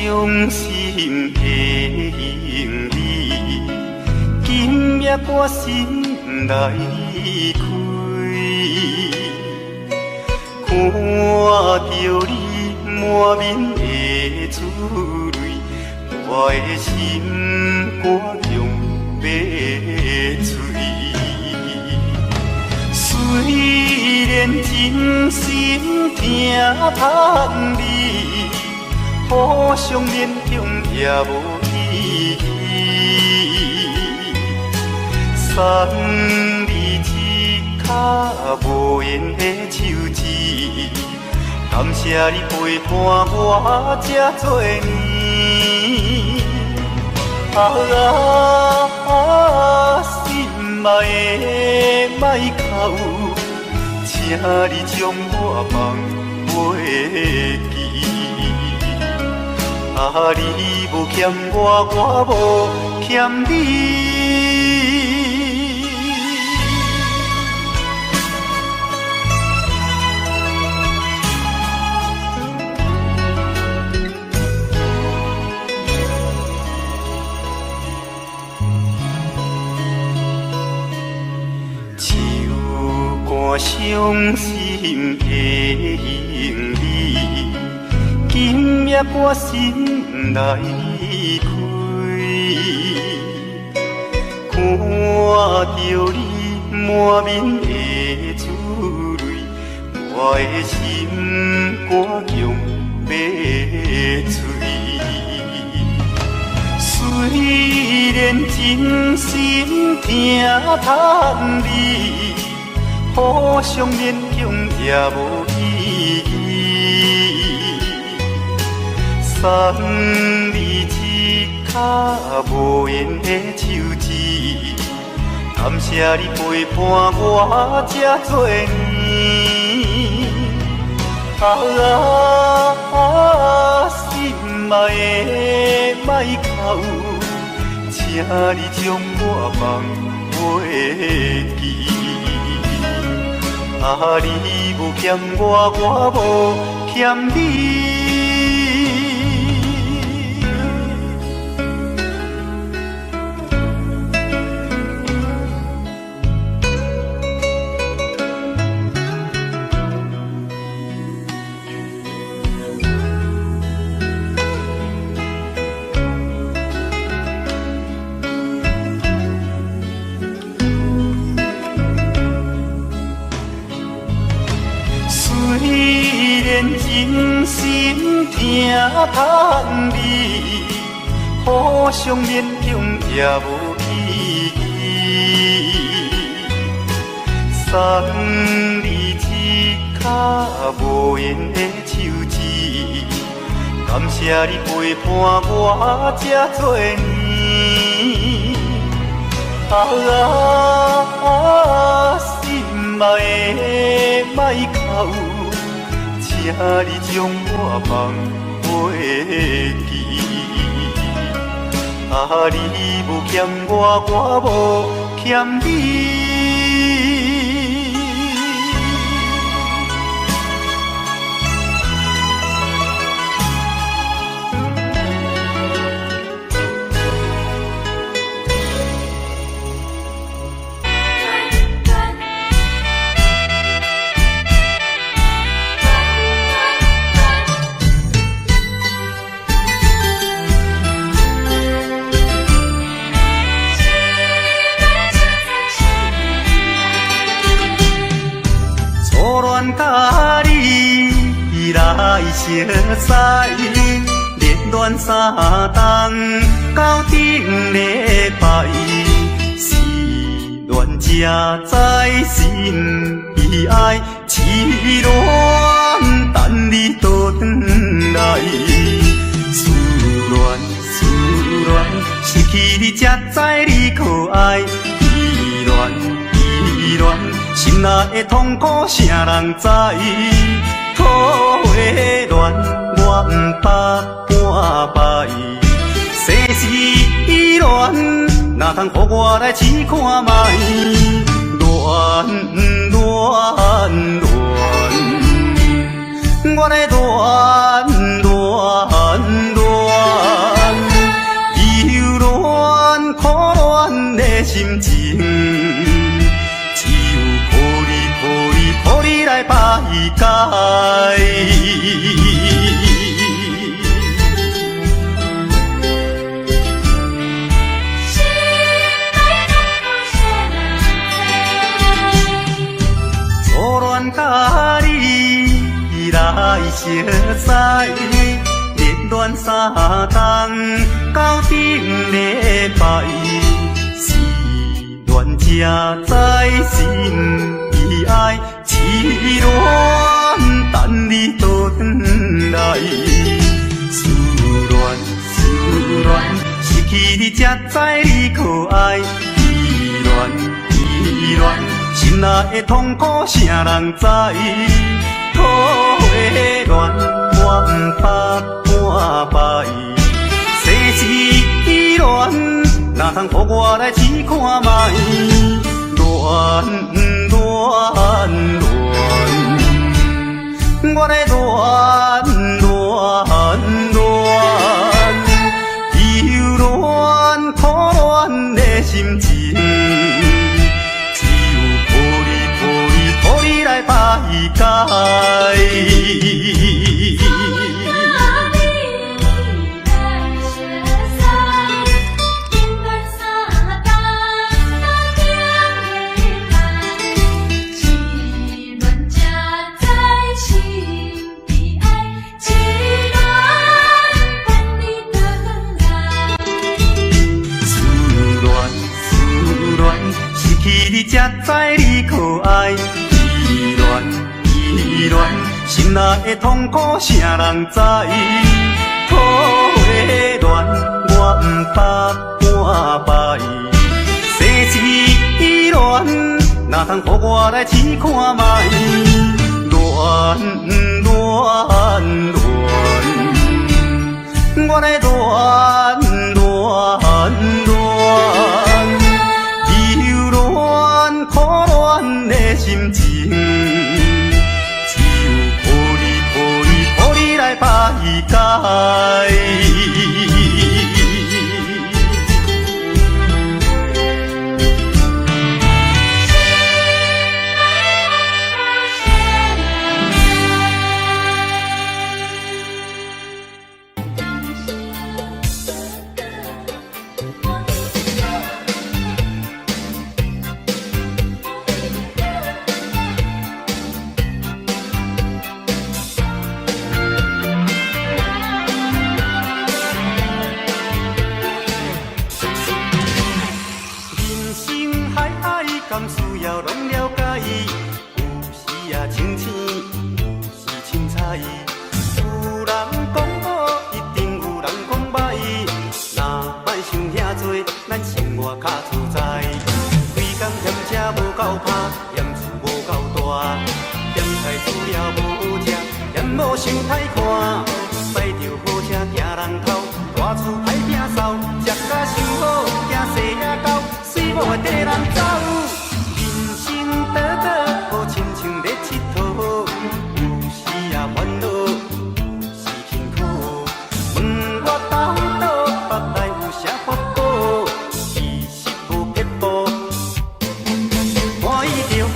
伤心的行李，今夜我心来开，看着你满面的珠泪，我的心肝强要碎。虽然真心疼痛你，互相勉强也无意义。送你一卡无言的手指，感谢你陪伴我这多年。心爱的莫哭，请你将我放袂记。你无欠我，我无欠你。伤心的行李，今夜我心来开，看着你满面的珠泪，我的心肝强要碎。虽然真心疼痛你，互相勉强也无意义。送你一卡无言的手指，感谢你陪伴我这多年。心爱的莫哭，请你将我放袂记。你无欠我，我无欠你。虽然真心疼痛你，互相勉强也无意义。送你一卡无言的手指，感谢你陪伴我这多年。心爱的莫哭，请你将我放袂记。你无欠我，我无欠你。甲你来相识，恋恋三冬到顶礼拜，是恋才知心悲哀，痴恋等你倒转来，思恋失去你才知你可爱，依恋。心内的痛苦，啥人知？土的恋，我不捌半摆。世事恋，哪通予我来试看觅？恋，我来恋。心情，只有抱你来排解。初恋甲你来相识，热恋三冬到顶礼拜，是恋才知心意爱，痴恋等你倒转来。思恋，失去你才知你可爱，依恋，心内的痛苦谁人知？土的恋我不捌半摆，世事恋哪通予我来试看卖？恋，我来忧恋苦恋的心情，只有抱你来排解。你才知你可爱，依恋，心内的痛苦谁人知？土的恋我不捌半摆，世事恋哪通予我来试看卖？恋，我来苦恋的心情，只有抱你来排解。敢需要拢了解，有时也清醒，有时凊彩。有人讲好，一定有人讲歹。若莫想遐多，咱生活较自在。规工嫌车无够拍，嫌厝无够大，嫌菜煮了无好食，嫌某伤歹看。驶着好车行人头，大厝歹摒扫，食甲伤好，惊细仔狗，水某会跟人走。倒倒好亲像咧佚佗，有时也烦恼，有时辛苦。问我到倒腹内有啥法宝？其实无撇步，欢喜就好。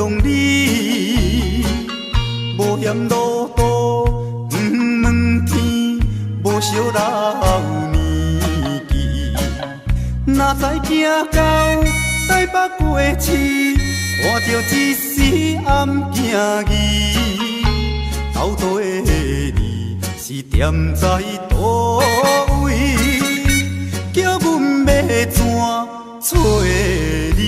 用你，无嫌路途不问天，无惜老年纪。哪知行到台北过市，看着一时暗行疑。斗底你是踮在倒位，叫阮要怎找你？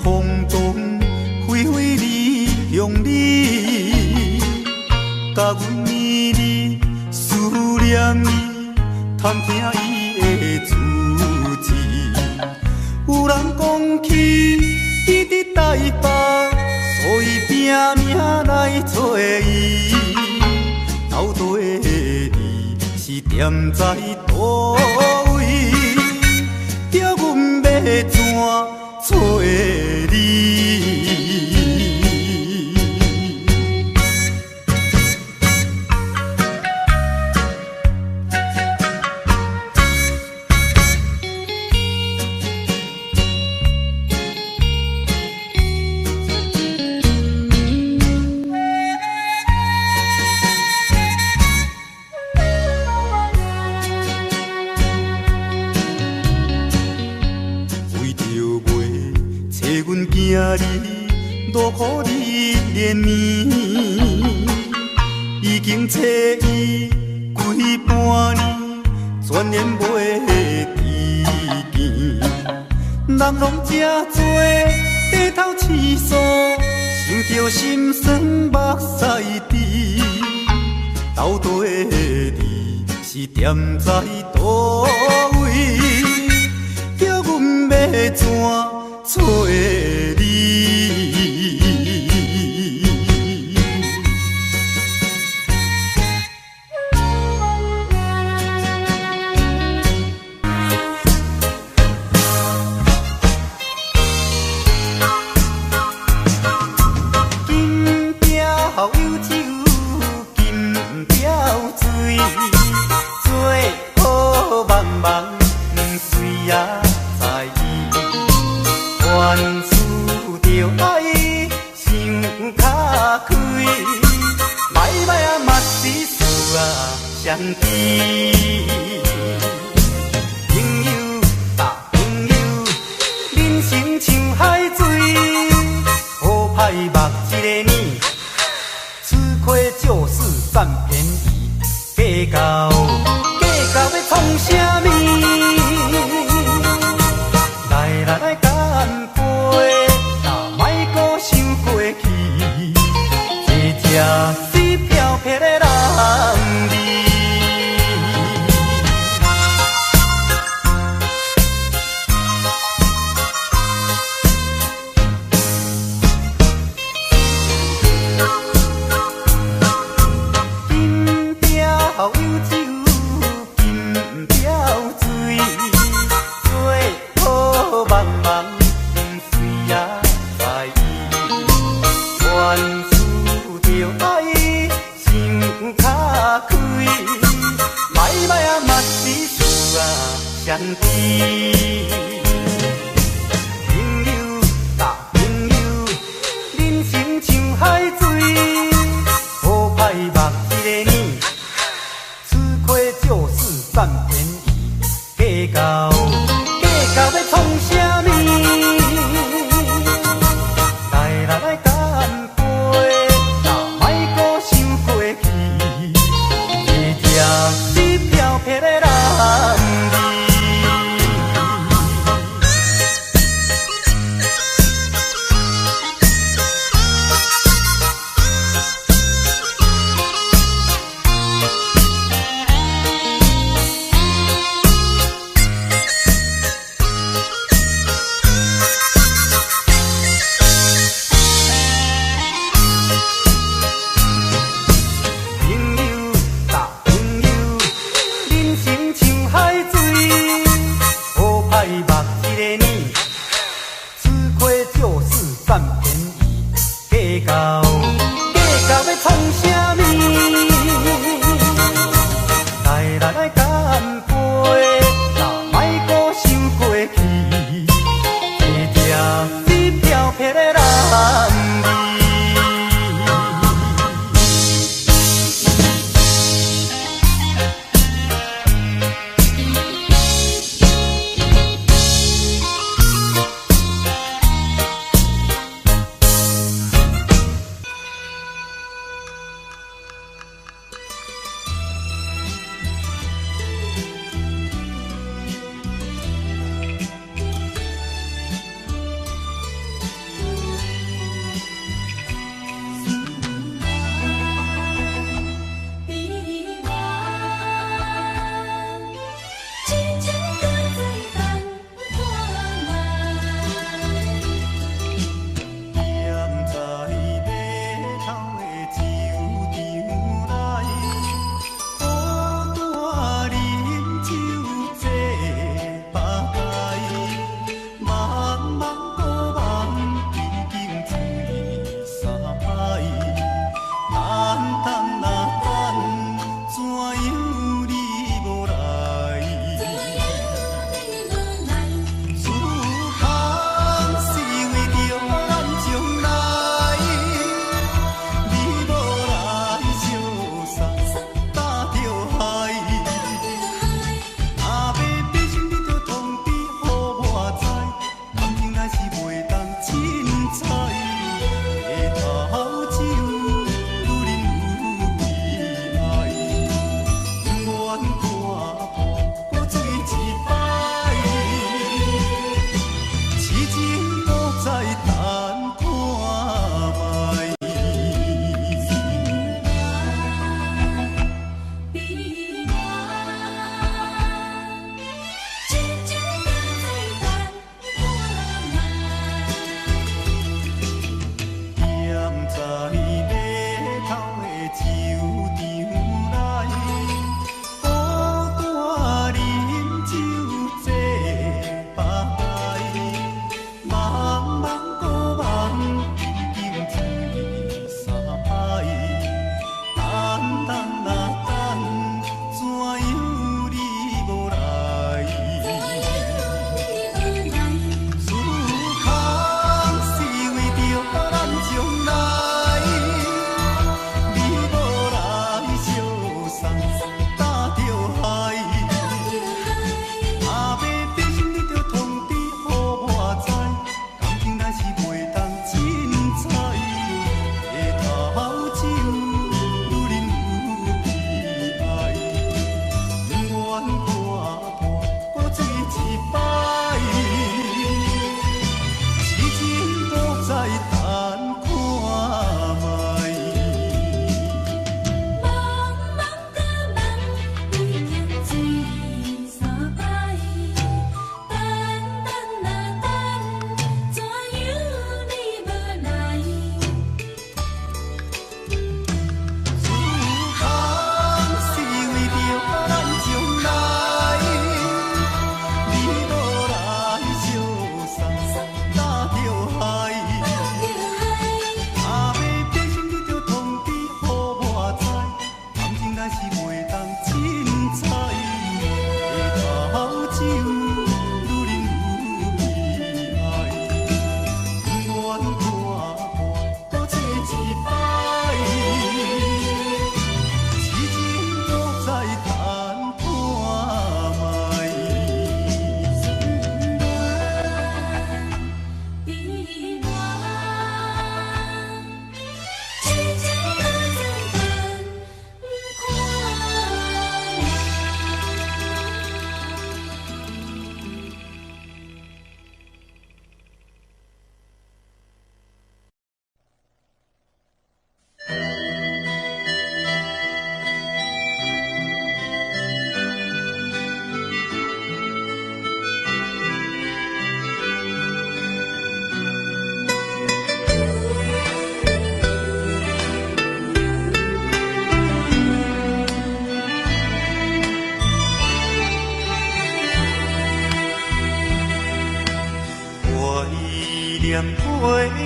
风中飞飞离向你，甲阮绵绵思念伊，探听伊的足迹。有人讲起伊伫台北，所以拼命来找伊。斗底你是踮在倒位，叫阮要怎找你？今日落雨日连绵，已经找伊几半年，全然袂知见。人拢这多低头试诉，想着心酸目屎滴。斗底你是踮在倒位，叫阮要怎找你？金雕有酒，金雕水，做好茫茫水也在意。原思着爱，想卡开，摆摆啊嘛是事啊相依。朋友啊朋友，人生像海水，好歹目一个年，吃亏就是占便宜，计较要创啥物？来干杯，莫搁想过去，这才是飘撇的人儿。金雕有酒，金雕水，做好茫茫水也在意。原思着爱，想卡开，摆摆啊嘛是事啊相依。朋友啊朋友，人生像海水，好歹目一个年，吃亏就是占便宜，计较要创啥物？来干杯，莫搁想过去，这才是飘撇的人儿。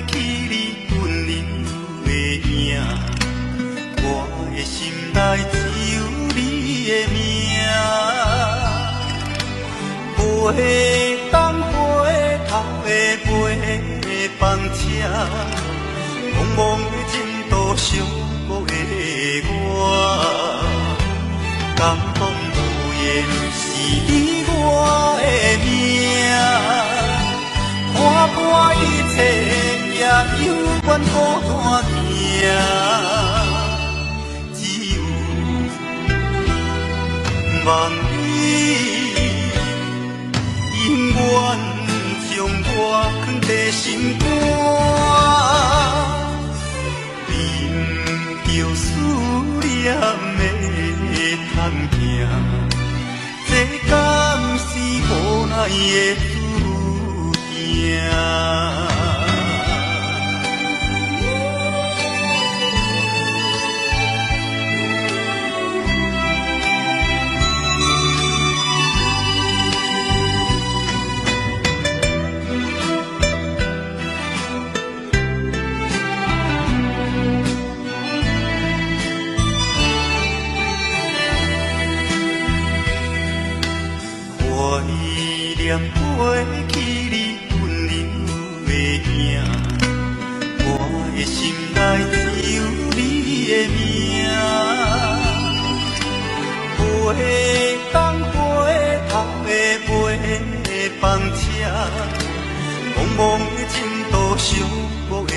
起你温柔的影，我的心内只有你的名。飞东飞头的飞房车，茫茫的前途寂寞的我，感动无言是你我的命。看破一切，也犹原孤单行，只有望你永远将我藏在心肝，忍着思念的痛行，这敢是无奈的怀念过去你温柔的影，我的心内只有你的名。飞东飞头的飞房车，茫茫的前途寂寞的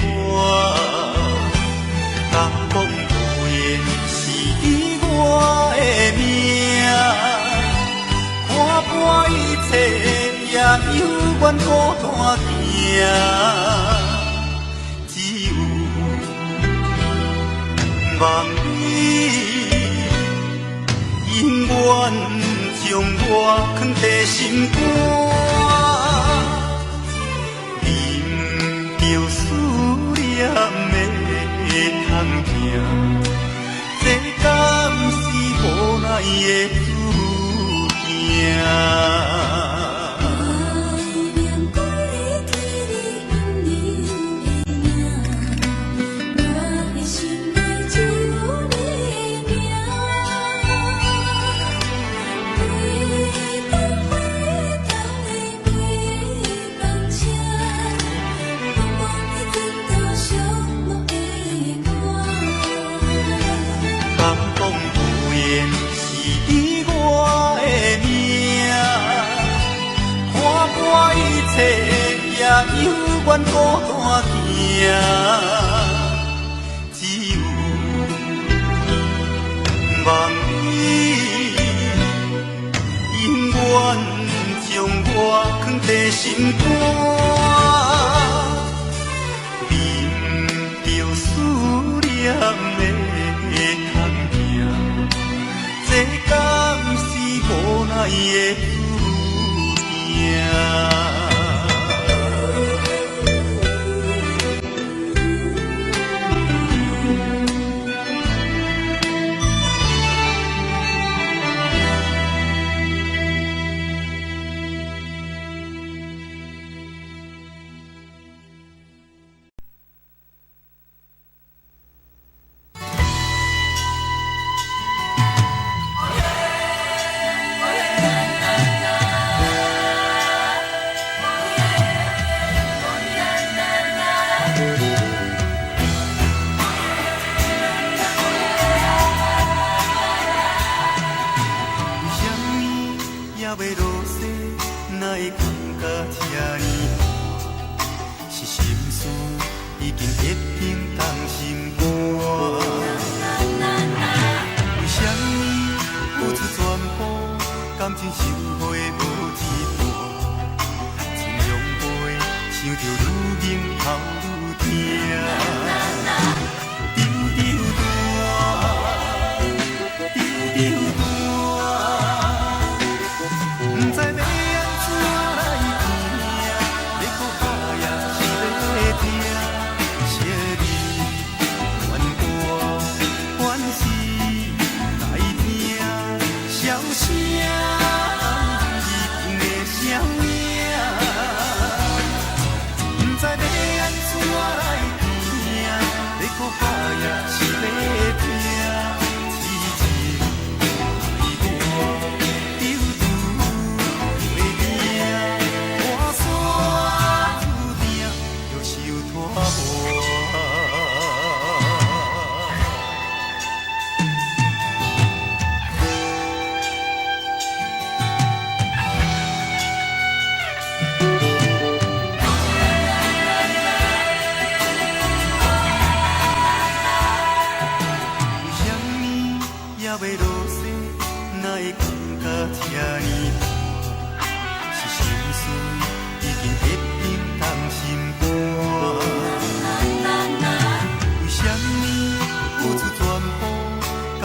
我，感动无言是你我的命。看破一切，也犹原孤单行，只有望你永远将我藏在心肝，忍着思念的痛行，这敢是无奈的感动无言是你我的命，看破一切，也犹原孤单行，只有望你永远将我藏在心肝，忍着思念的痛行，这敢是无奈的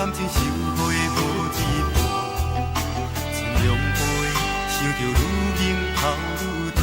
感情收回无一半，千两杯，想着愈饮头愈痛。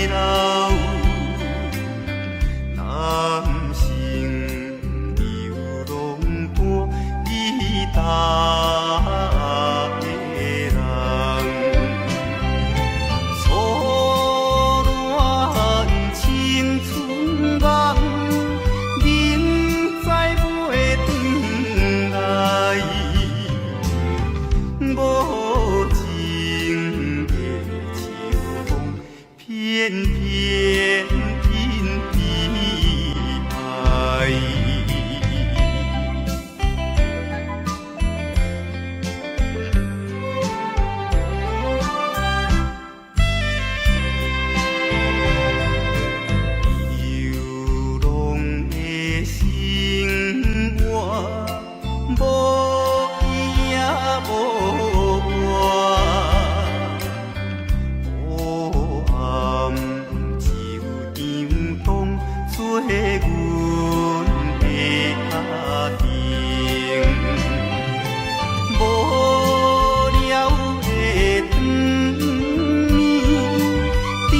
老，男性流浪伴你大个人，错乱青春梦，明知袂转来，无情的秋风偏偏引悲哀。流浪的生活，无依也无我，黑暗就样东做阮的家庭，无聊的长暝，顶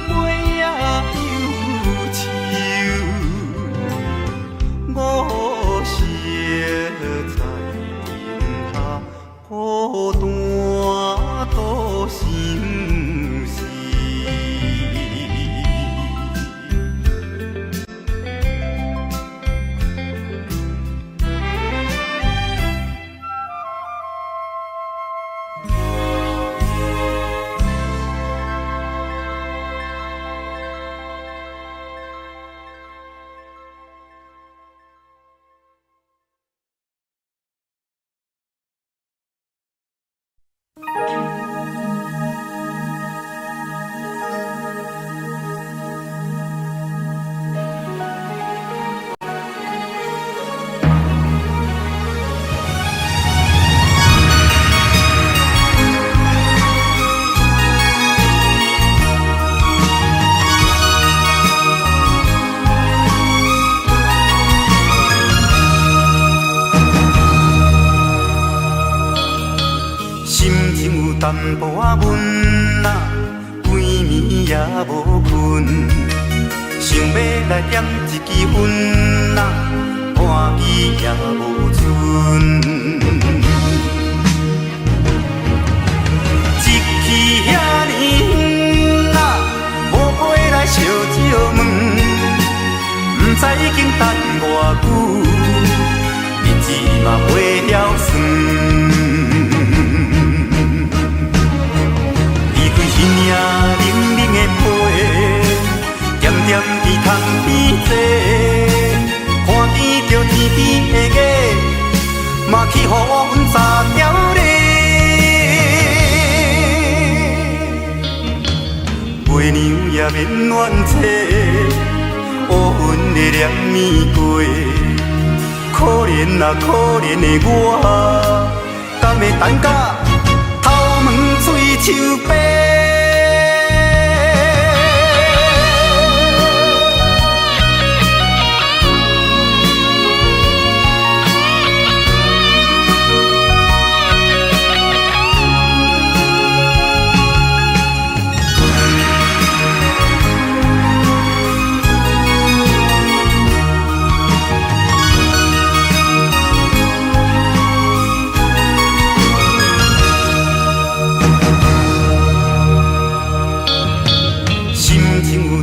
杯也忧愁，我烧在灯下，孤单度心事。心情有淡薄仔闷啊，规暝也无困，想要来点一支烟啊，半支也无剩。一去遐尼远啊，无回来烧酒问，不知已经等偌久，日子嘛袂晓算。那冷冷的被，点点伫窗边坐，看见着天边的月，嘛去予阮查条咧。月娘也免怨嗟，乌云的念暝过，可怜啊可怜的我，敢会等甲头毛水手白？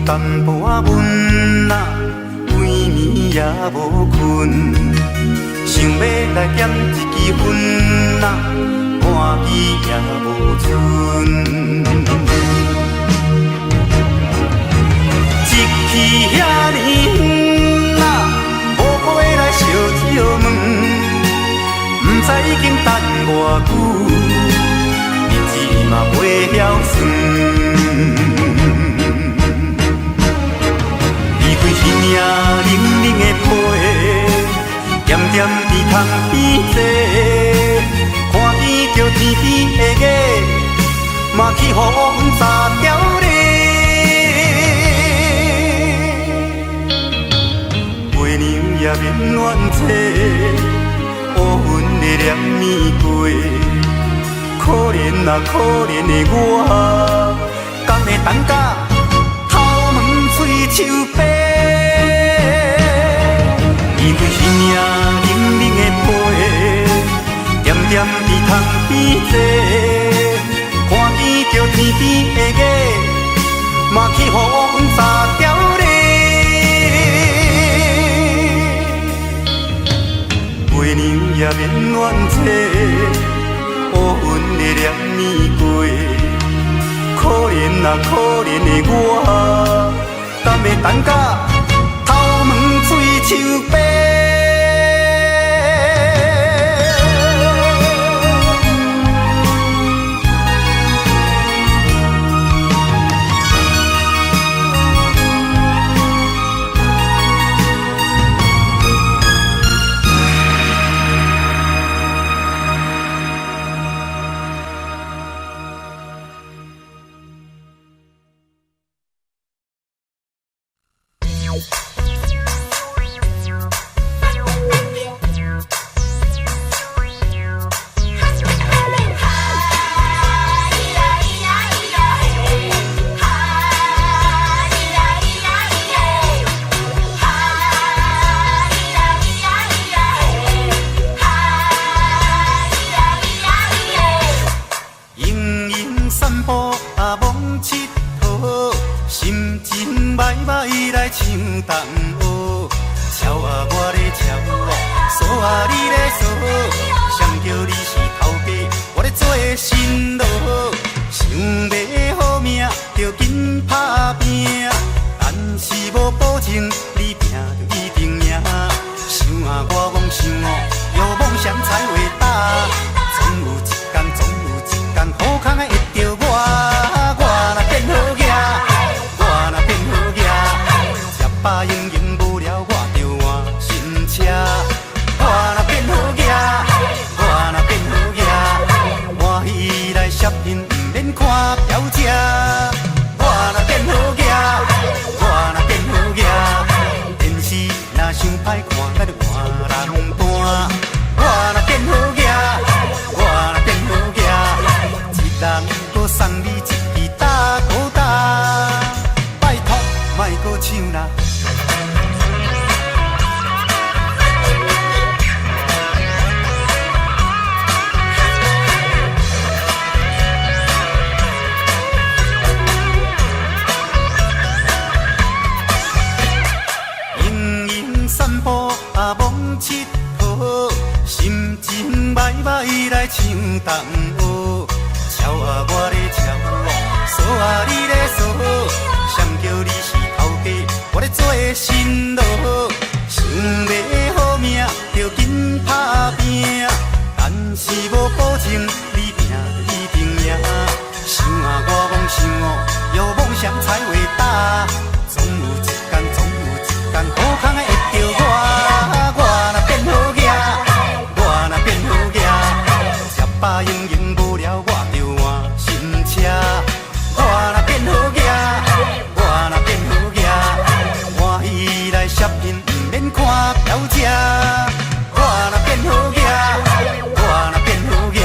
淡薄仔闷啊，规暝也无困，想要来点一支烟啊，半支也无剩。一去遐尼远啊，无回来烧酒问，不知已经等偌久，日子嘛袂晓算。那冷冷的被，点点伫窗边坐，看见着天边的月，嘛去予阮查条咧。月娘也免怨嗟，乌云的念暝过，可怜啊可怜的我，敢会等甲手杯，伊对生命冷冷的批，点点伫窗边坐，看见着天边的月，嘛去予阮撒娇咧。月娘也免怨嗟，乌云会念年过。可怜啊，可怜的我，敢会等甲头毛水手白？东乌，超啊我咧超啊，锁啊你咧锁，谁叫你是头家，我咧做新郎。想要好命，着紧打拼，但是无保证你拼着一定赢。想啊我梦想哦，有梦想才伟大，总有一天，总有一天，好康会会着我，我若变好囝，我若变好囝，吃饱用用无聊，我着换新车。我若变好囝，我若变好囝，欢喜来摄影，毋免看表姐。我若变好囝，我若变好囝，电视若伤歹看，咱就换人伴。我若变好囝，我若变好囝，一人搁送你一支大鼓打，拜托莫搁唱啦。散步啊，忙佚佗，心情歹歹来唱东河。超啊我咧超啊，锁啊你咧锁，谁叫你是头家，我咧做新郎。想要好命，着紧打拼，但是无保证你拼就一定赢。想啊我梦想哦，有梦想才伟大，总有一天，总有一天，好康会。着我，我若变好囝，我若变好囝，吃饱用用无聊，我着换新车。我若变好囝，我若变好囝，欢喜来摄影，毋免看表姐。我若变好囝，我若变好囝，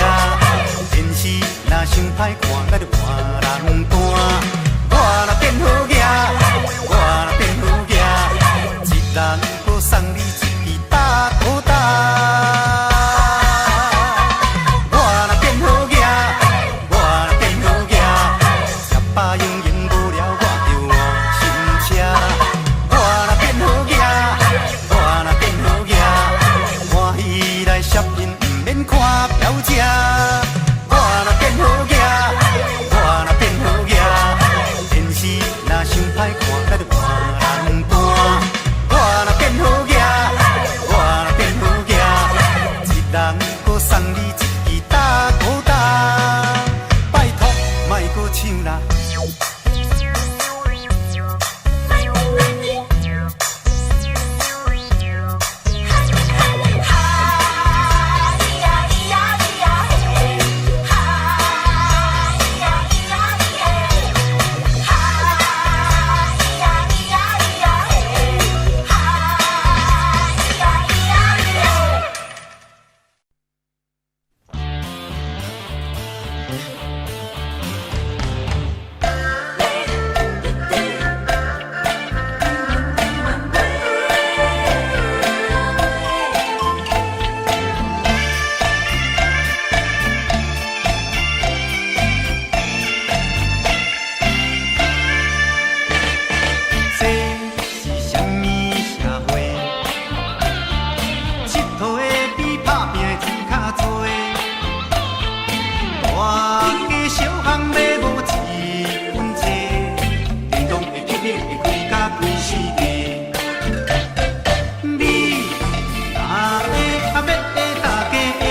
啊要的大家的，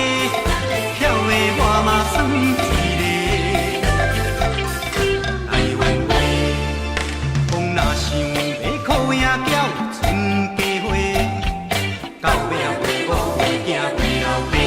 巧的我嘛算一个。台湾话，讲若想要靠赢缴存家伙，到尾啊为我为囝为老爸。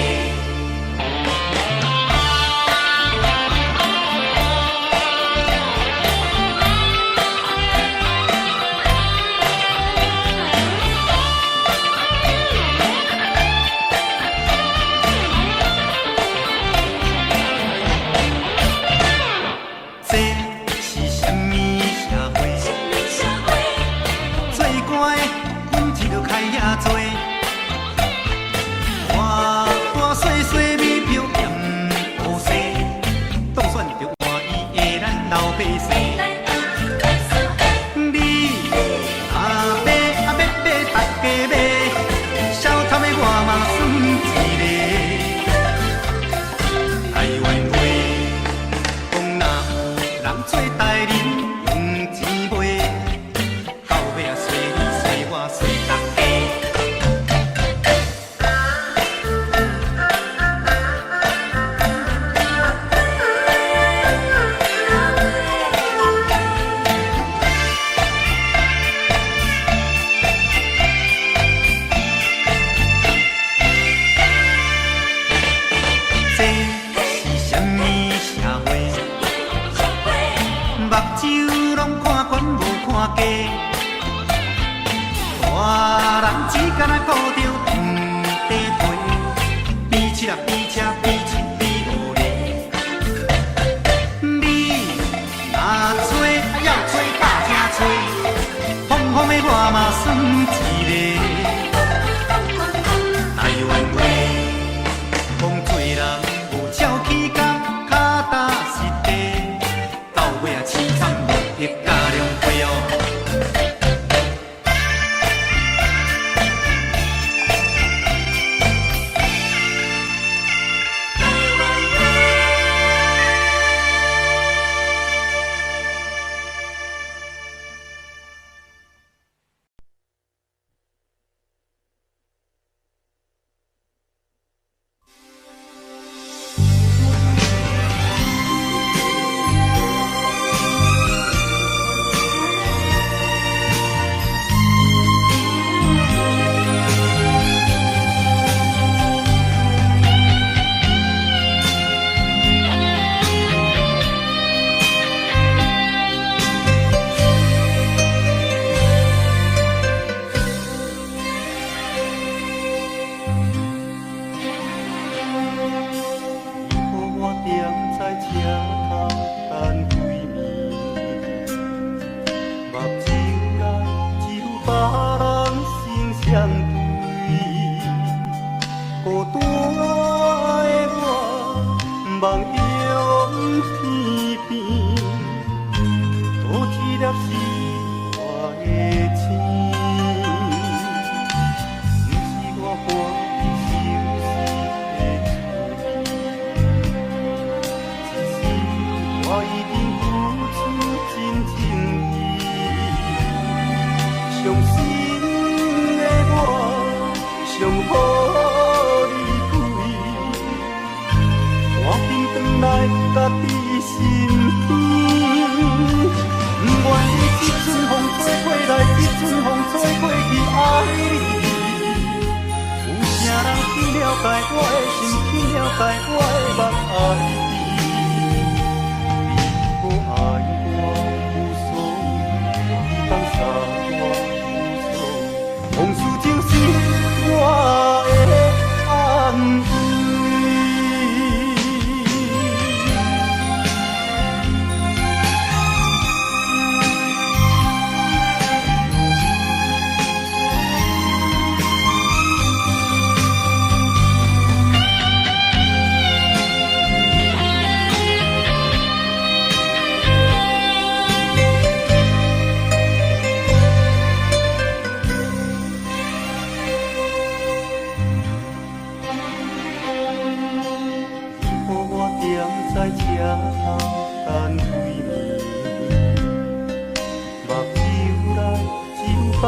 别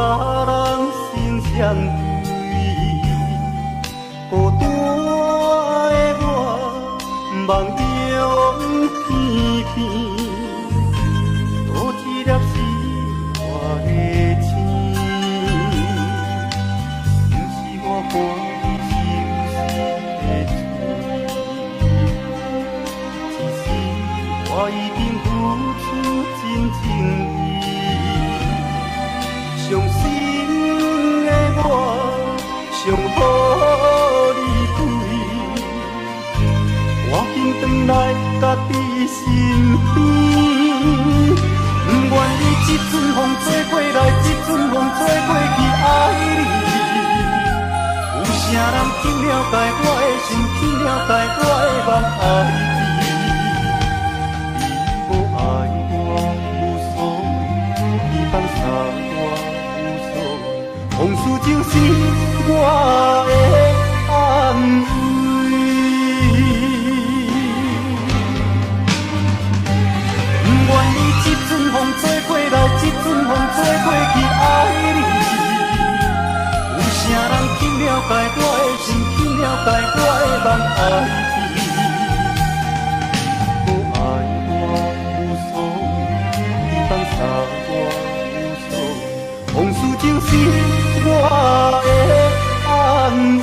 人心相对，孤孤单的我，梦中片片，多一粒是我的情，不是我欢喜的嘴，只是我已经付出真情意，伤心的我，上好你归，我紧转来家己身边，不愿意这阵风吹过来，这阵风吹过去，爱你。有啥人去了解我的心，去了解我的梦，爱你。你无爱我无所谓，你放下我无所谓，往事就是我的安慰。不愿意这阵风吹过来，这阵风吹过去，爱你。有啥人去了解我的心，去了解我的梦，爱你。你无爱我无所谓，你放下我无所谓，往事就是我的安慰。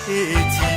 的一段。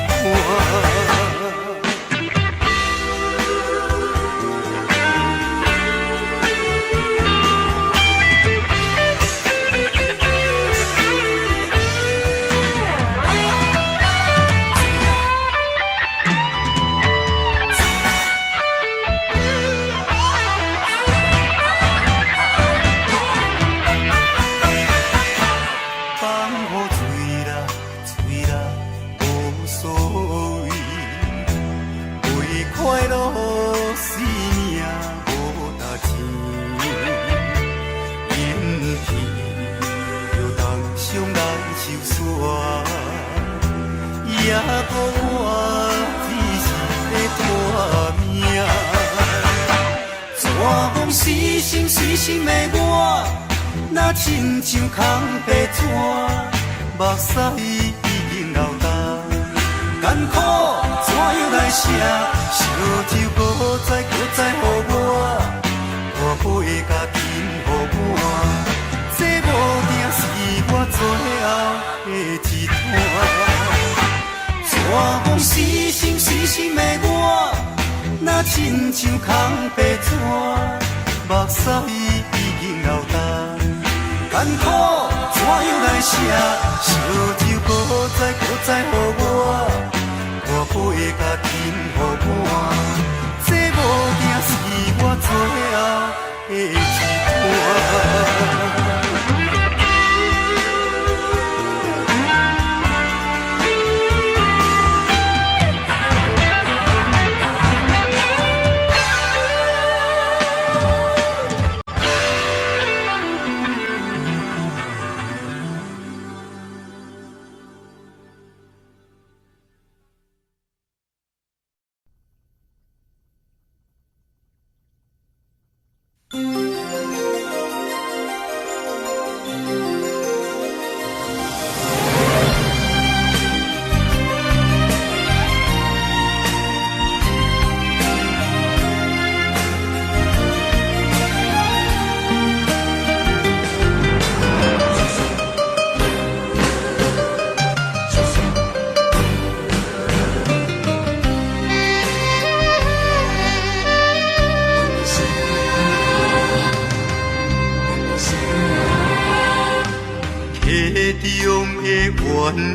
中的鸳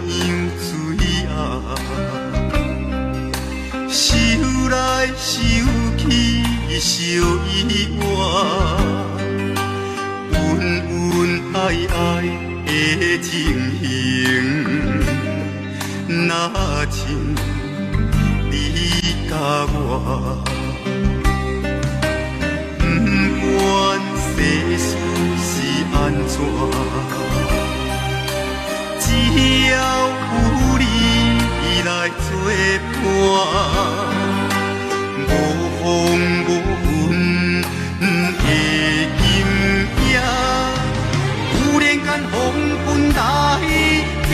鸯水啊，想来想去相依偎，恩恩爱爱的情形，若像你甲我，不管世事是安怎。只要有你来作伴，无风无云的今夜，有人间风云来变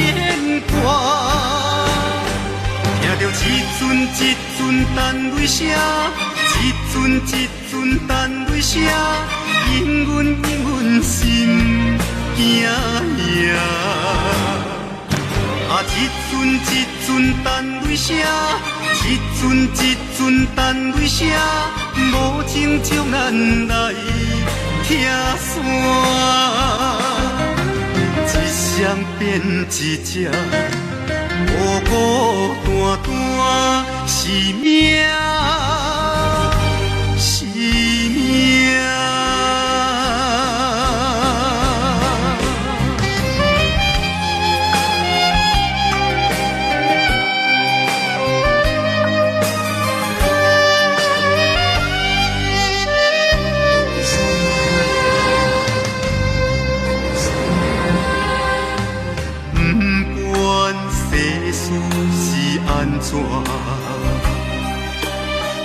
卦，听着一阵一阵单泪声，一阵一阵单泪声，永远永远心惊呀。啊，一阵一阵单泪声，一阵一阵单泪声，无情将咱来拆散，一双变一只，孤孤单单是命，是命。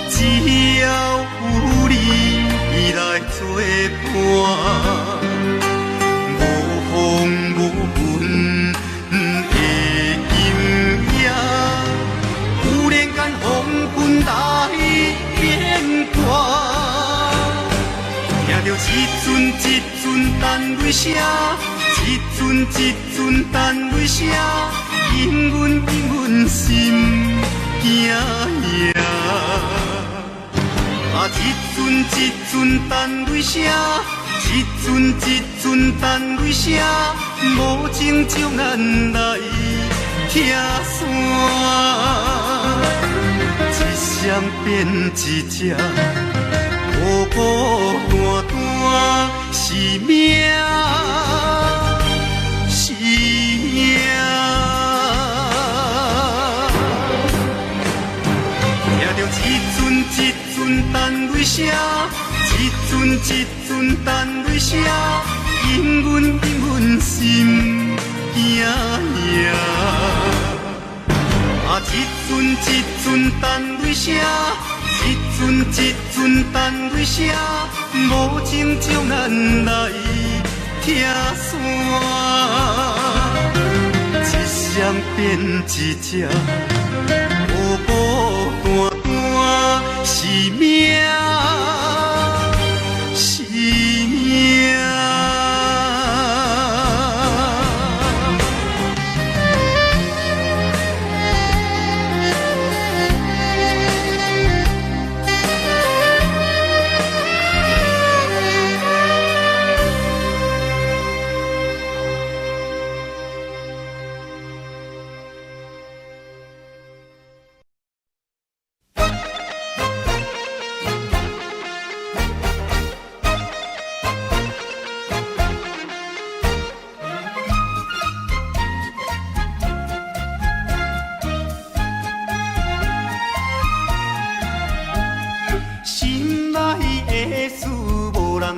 只要有你来作伴，无风无云的今夜，有人间风云来变卦，听着一阵一阵单泪声，一阵一阵单泪声，永远永远心惊呀。啊，一阵一阵单泪声，一阵一阵单泪声，无情将咱来拆散，一双变一只，孤孤单单是命，是命。听着一阵一阵单泪声，一阵一阵单泪声，永远永远心惊呀。啊，一阵一阵单泪声，一阵一阵单泪声，无情将咱来拆散，一双变一只，孤孤单单是命，是命。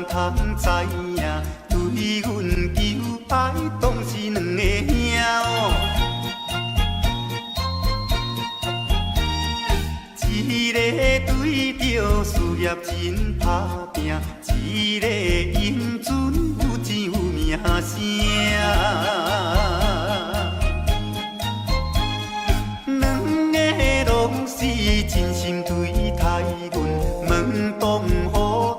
通知影，对阮求爱，当是两个兄哦。一个对着事业真打拼，一个英俊有钱有名声。两个拢是真心对待阮，门当户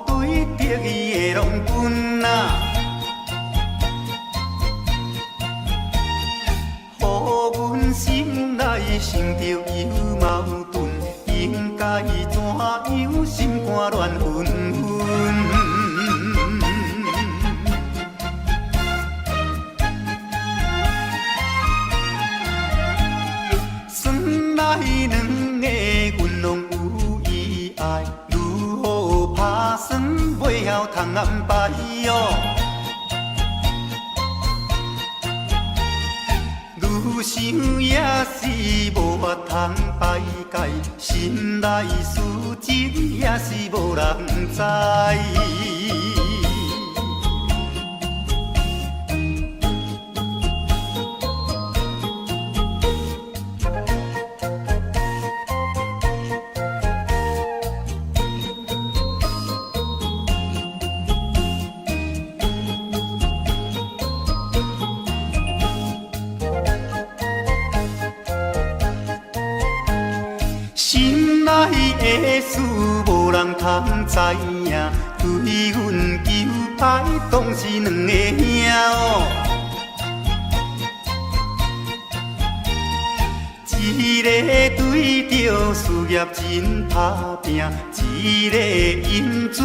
对，得意的拢分啊。乎阮心内想着有矛盾，应该怎样心肝乱纷纷？想也是无法通排解，心内事情也是无人知。心内的事无人通知影，对阮求爱当是两个兄哦。一个对着事业真打拼，一个因准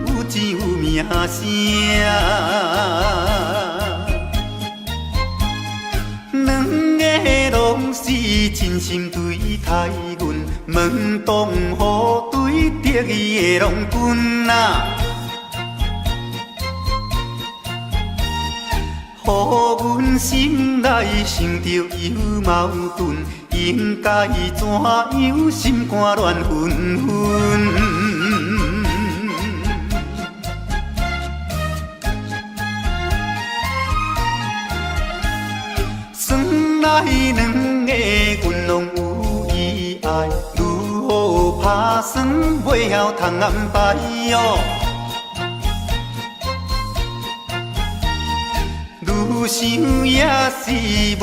有钱有名声。两个拢是真心对待阮，门当户对得意的郎君啊，予阮心内想着有矛盾，应该怎样心肝乱纷纷。来两个阮拢有意爱，如何打算袂晓通安排哦？愈想也是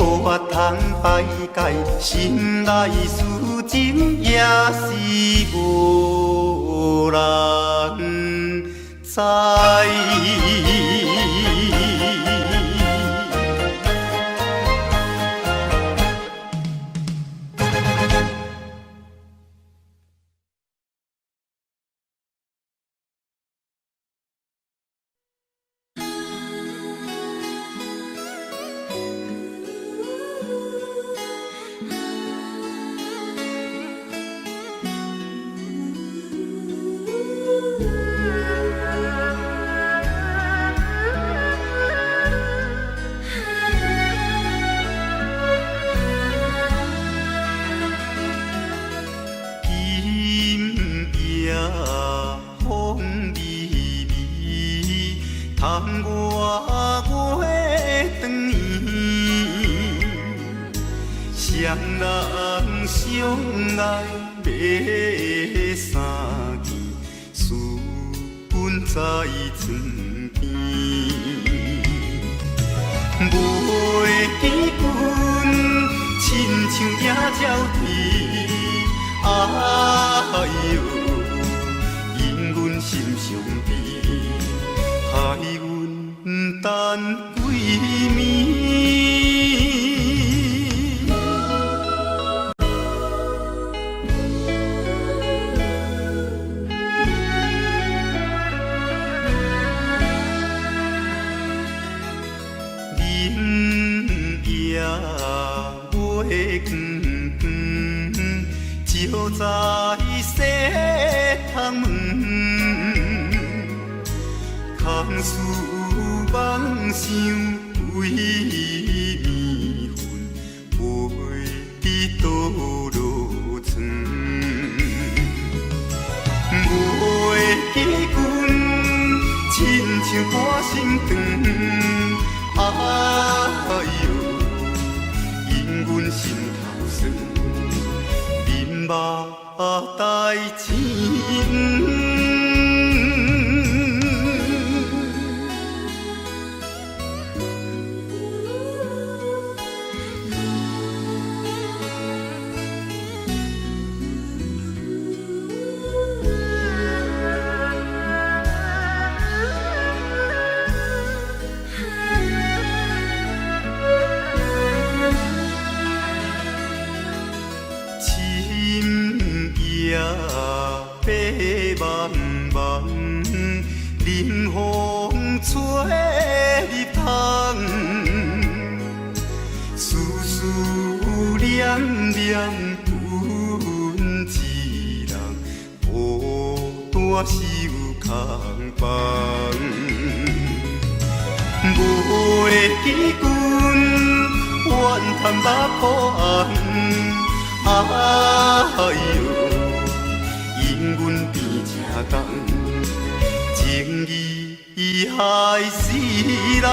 无法通排解，心内事情也是无人知。窗外月长圆，双人相爱要三更，思阮在床边。袂记阮亲像野鸟啼，哎哟，因阮心伤悲。害阮等几暝，林野月光，照在西窗门。空思梦想为暝昏，袂倒落床。袂记阮亲像半心肠，哎哟，因阮心头酸，面目带情。夜白茫茫，冷风吹入窗，思思念念阮一人，孤单是有空房。袂记阮怨叹目红，哎呦，因阮变正重，情义害死人。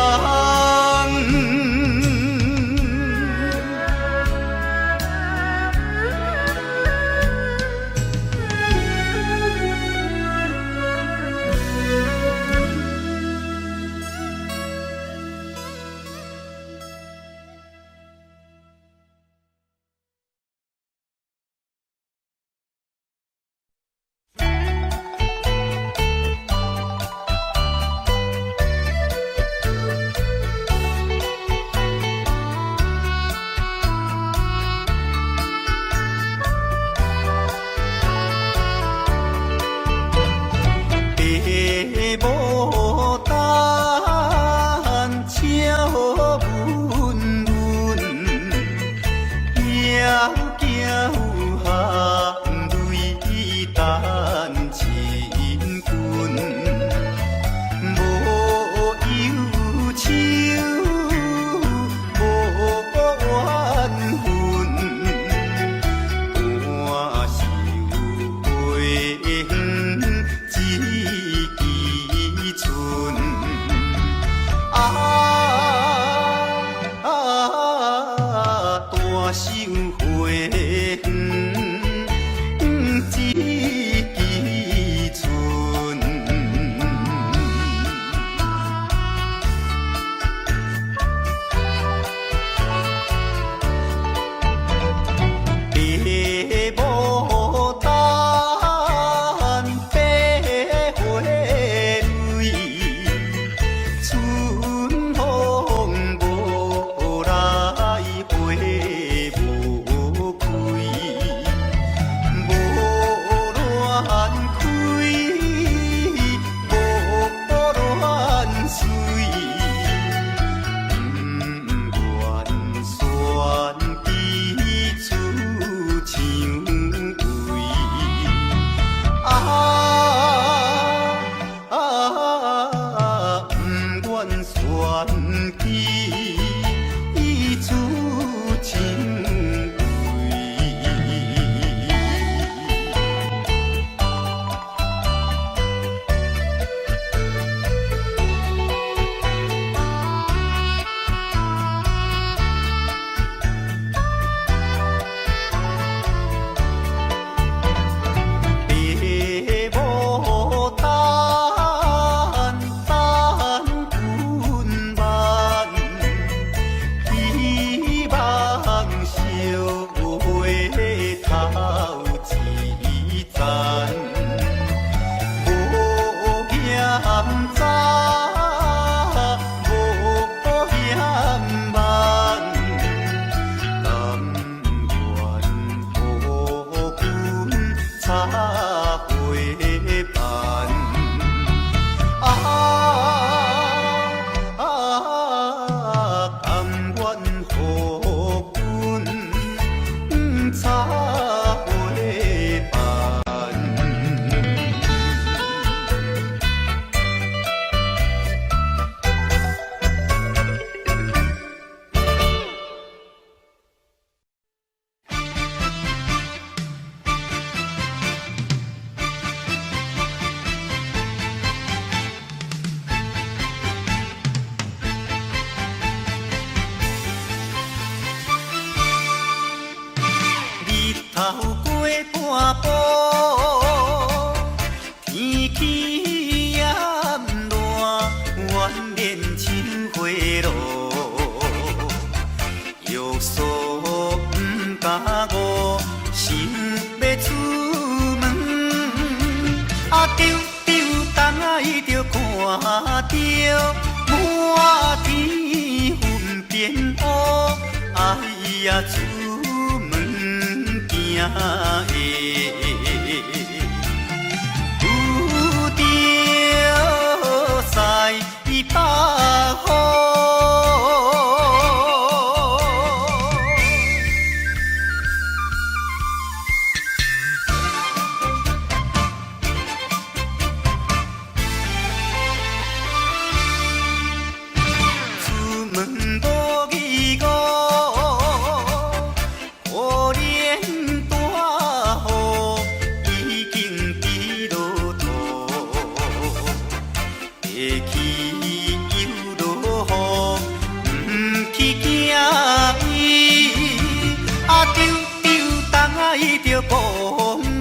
讲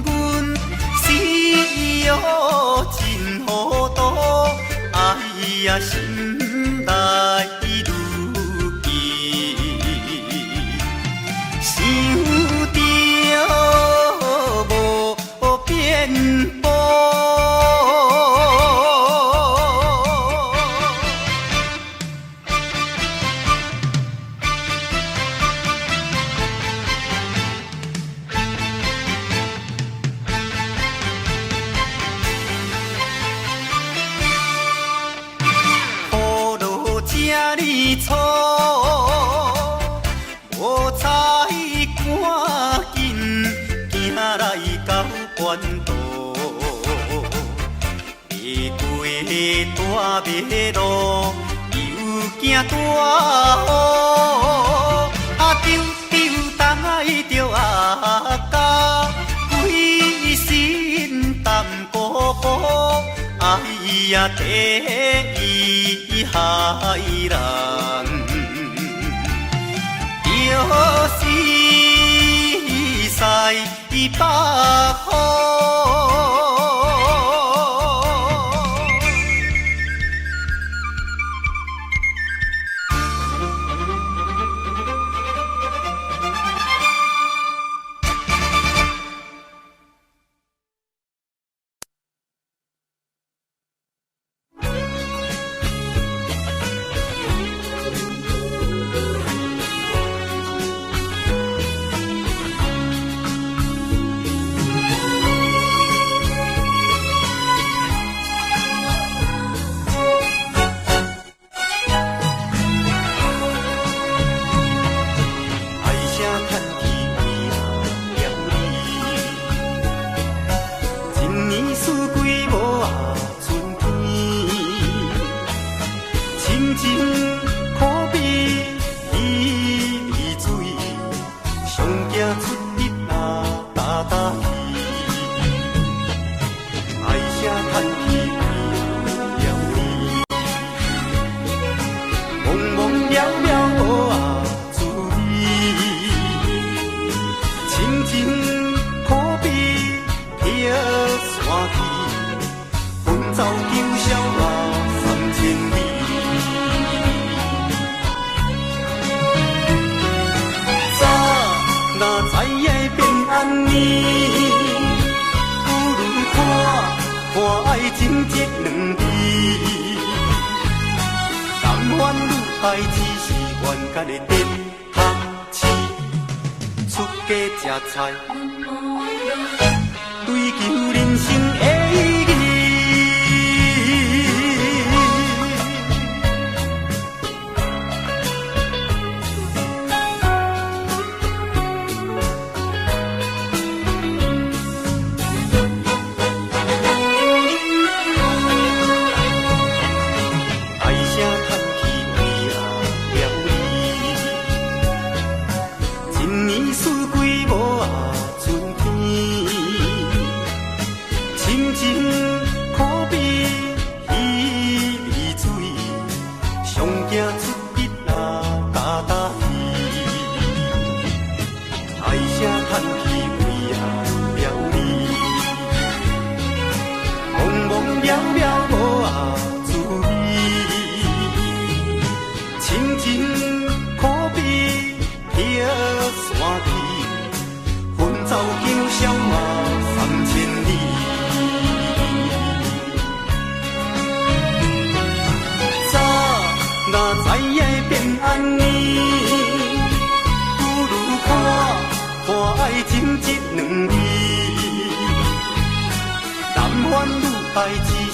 阮死哟真糊涂，哎呀心内如记，想着无变步。错，无采赶紧行来到关渡，未过大马路，又惊大雨，丢呆着阿家，规身淡薄薄，哎呀第一害人。着是西北风。爱只是冤家的电学市，出家吃菜，追求人生的意义。爱情